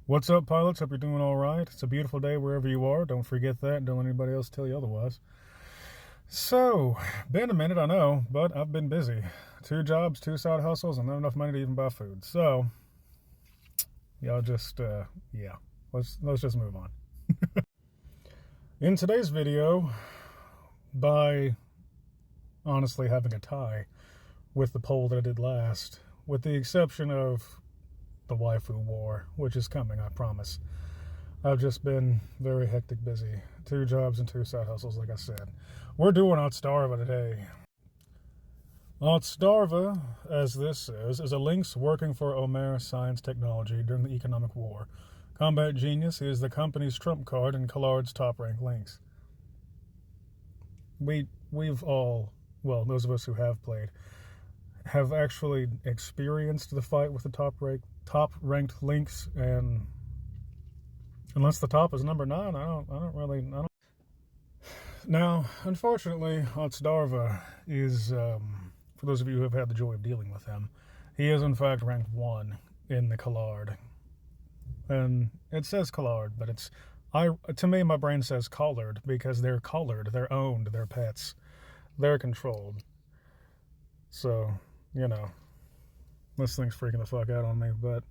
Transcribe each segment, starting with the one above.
What's up, pilots? Hope you're doing all right. It's a beautiful day wherever you are. Don't forget that. Don't let anybody else tell you otherwise. So, been a minute, I know, but I've been busy. 2 jobs, 2 side hustles, and not enough money to even buy food. So, y'all just, yeah, let's just move on. In today's video, by honestly having a tie with the poll that I did last, with the exception of the waifu war, which is coming, I promise. I've just been very hectic busy. 2 jobs and 2 side hustles, like I said. We're doing Otsdarva today. Otsdarva, as this says, is a lynx working for Omer Science Technology during the economic war. Combat Genius is the company's trump card in Collard's top-ranked lynx. We've all, well, those of us who have played, have actually experienced the fight with the top-ranked lynx, and unless the top is number 9, I don't. Now, unfortunately, Otsdarva is, for those of you who have had the joy of dealing with him, he is in fact ranked 1 in the Collard. And it says Collard, but to me, my brain says collared, because they're collared, they're owned, they're pets, they're controlled. So, you know, this thing's freaking the fuck out on me, but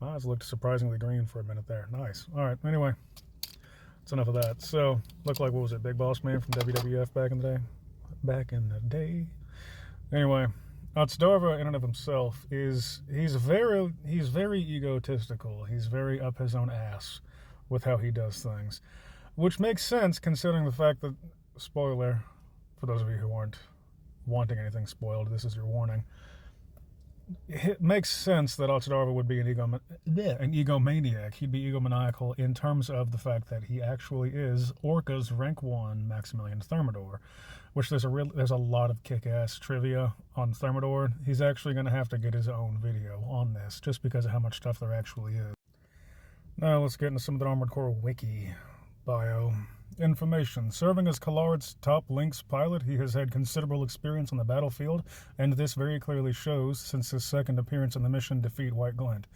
my eyes looked surprisingly green for a minute there. Nice. All right, anyway, that's enough of that. So, looked like, what was it, Big Boss Man from WWF back in the day? Anyway, Otsdarva in and of himself he's very egotistical. He's very up his own ass with how he does things, which makes sense considering the fact that, spoiler, for those of you who aren't wanting anything spoiled, this is your warning. It makes sense that Otsdarva would be an egomaniac. He'd be egomaniacal in terms of the fact that he actually is Orca's rank 1 Maximilian Thermidor, which there's a lot of kick-ass trivia on Thermidor. He's actually going to have to get his own video on this, just because of how much stuff there actually is. Now let's get into some of the Armored Core Wiki bio. Information. Serving as Collard's top Lynx pilot, he has had considerable experience on the battlefield, and this very clearly shows since his second appearance in the mission Defeat White Glint.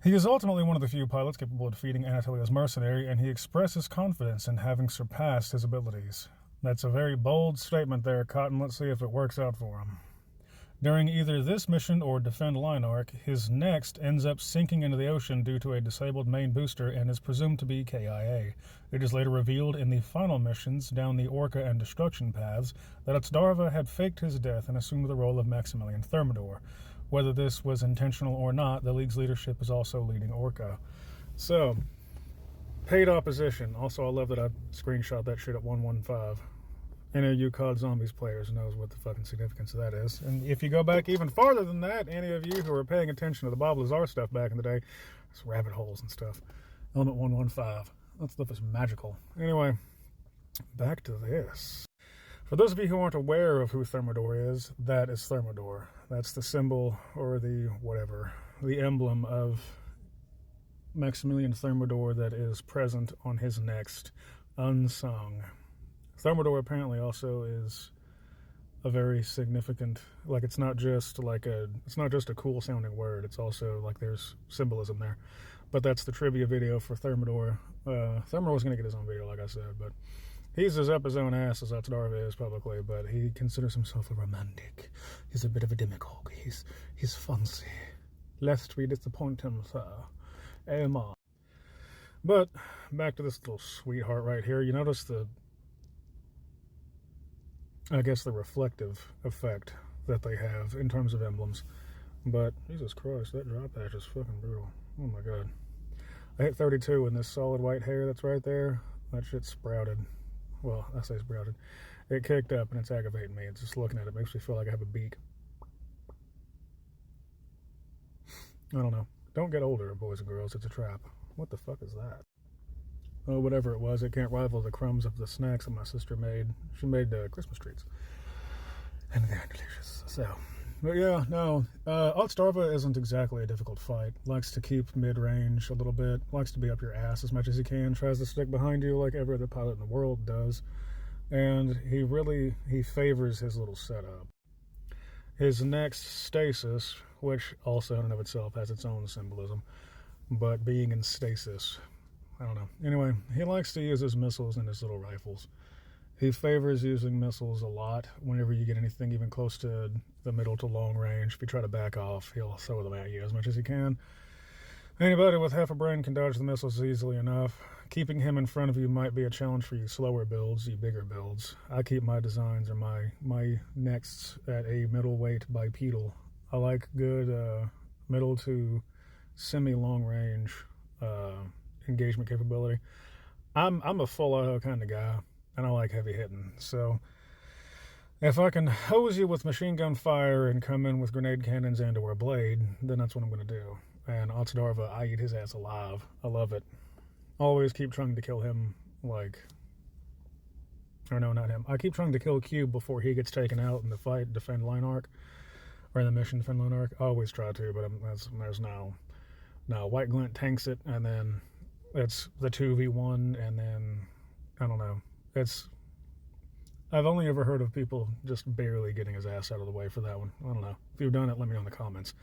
He is ultimately one of the few pilots capable of defeating Anatolia's mercenary, and he expresses confidence in having surpassed his abilities. That's a very bold statement there, Cotton. Let's see if it works out for him. During either this mission or Defend Linark, his next ends up sinking into the ocean due to a disabled main booster and is presumed to be KIA. It is later revealed in the final missions down the Orca and Destruction paths that Otsdarva had faked his death and assumed the role of Maximilian Thermidor. Whether this was intentional or not, the League's leadership is also leading Orca. So, paid opposition. Also, I love that I screenshot that shit at 115. Any of you COD Zombies players knows what the fucking significance of that is. And if you go back even farther than that, any of you who are paying attention to the Bob Lazar stuff back in the day, it's rabbit holes and stuff. Element 115. That stuff is magical. Anyway, back to this. For those of you who aren't aware of who Thermidor is, that is Thermidor. That's the symbol, or the whatever, the emblem of Maximilian Thermidor that is present on his next unsung. Thermidor apparently also is a very significant, like, it's not just a cool sounding word, it's also like there's symbolism there. But that's the trivia video for Thermidor. Thermidor's gonna get his own video, like I said, but he's as up his own ass as Otsdarva is publicly, but he considers himself a romantic. He's a bit of a demagogue. He's fancy. Lest we disappoint him, sir. Emma. But back to this little sweetheart right here. You notice the reflective effect that they have in terms of emblems. But, Jesus Christ, that drop patch is fucking brutal. Oh my god. I hit 32 and this solid white hair that's right there, that shit sprouted. Well, I say sprouted. It kicked up and it's aggravating me. It's just looking at it makes me feel like I have a beak. I don't know. Don't get older, boys and girls. It's a trap. What the fuck is that? Oh, whatever it was, it can't rival the crumbs of the snacks that my sister made. She made Christmas treats. And they're delicious. So, but yeah, no. Otsdarva isn't exactly a difficult fight. Likes to keep mid-range a little bit. Likes to be up your ass as much as he can. Tries to stick behind you like every other pilot in the world does. And he favors his little setup. His next stasis, which also in and of itself has its own symbolism, but being in stasis. I don't know. Anyway, he likes to use his missiles and his little rifles. He favors using missiles a lot whenever you get anything even close to the middle to long range. If you try to back off, he'll throw them at you as much as he can. Anybody with half a brain can dodge the missiles easily enough. Keeping him in front of you might be a challenge for you slower builds, you bigger builds. I keep my designs or my nexts at a middleweight bipedal. I like good middle to semi-long range engagement capability. I'm a full auto kind of guy, and I like heavy hitting. So if I can hose you with machine gun fire and come in with grenade cannons and or a blade, then that's what I'm going to do. And Otsdarva, I eat his ass alive. I love it. Always keep trying to kill him, or no, not him. I keep trying to kill Cube before he gets taken out in the fight, defend line arc, or in the mission, defend line arc. I always try to, but there's no. White Glint tanks it, and then it's the 2v1, and then, I don't know. I've only ever heard of people just barely getting his ass out of the way for that one. I don't know. If you've done it, let me know in the comments.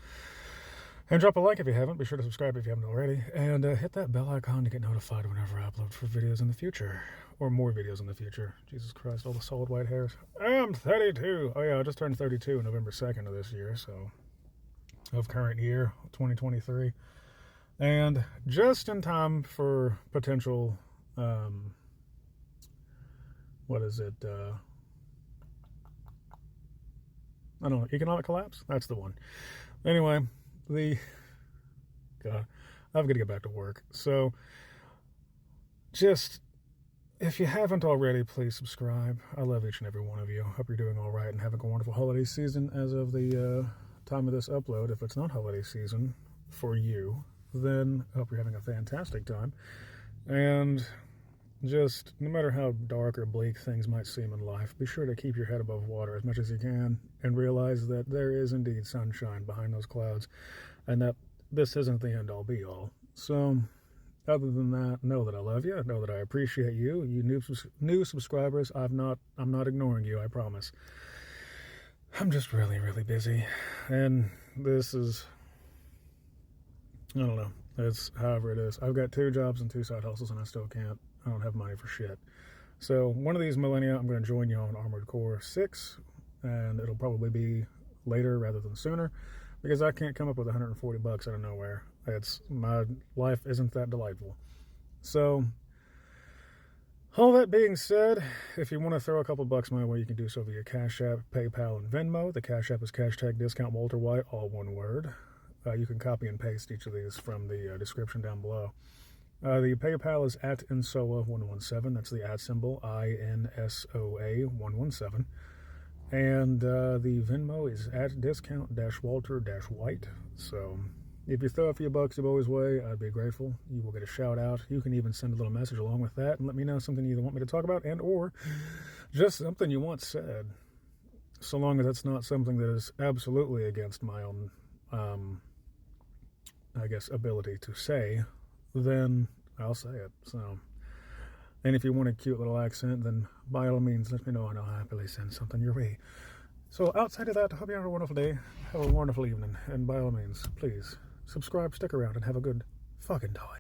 And drop a like if you haven't. Be sure to subscribe if you haven't already. And hit that bell icon to get notified whenever I upload for videos in the future. Or more videos in the future. Jesus Christ, all the solid white hairs. I'm 32. Oh yeah, I just turned 32 November 2nd of this year, so of current year, 2023. And just in time for potential, what is it? I don't know, economic collapse? That's the one. Anyway, God, I've got to get back to work. So, just, if you haven't already, please subscribe. I love each and every one of you. Hope you're doing all right and having a wonderful holiday season as of the time of this upload. If it's not holiday season for you, then I hope you're having a fantastic time. And just, no matter how dark or bleak things might seem in life, be sure to keep your head above water as much as you can and realize that there is indeed sunshine behind those clouds and that this isn't the end-all be-all. So, other than that, know that I love you, know that I appreciate you. You new subscribers, I'm not ignoring you, I promise. I'm just really, really busy. And this is, I don't know, it's however it is. I've got 2 jobs and 2 side hustles and I don't have money for shit. So one of these millennia, I'm going to join you on Armored Core 6, and it'll probably be later rather than sooner, because I can't come up with $140 out of nowhere. My life isn't that delightful. So, all that being said, if you want to throw a couple bucks my way, you can do so via Cash App, PayPal, and Venmo. The Cash App is #discount Walter White, all one word. You can copy and paste each of these from the description down below. The PayPal is @Insoa117. That's the @ symbol, INSOA117. And the Venmo is @discount-Walter-White. So if you throw a few bucks your boy's way, I'd be grateful. You will get a shout out. You can even send a little message along with that and let me know something you either want me to talk about and or just something you want said. So long as it's not something that is absolutely against my own, ability to say, then I'll say it. So, and if you want a cute little accent, then by all means, let me know and I'll happily send something your way. So outside of that, I hope you have a wonderful day, have a wonderful evening, and by all means, please subscribe, stick around, and have a good fucking time.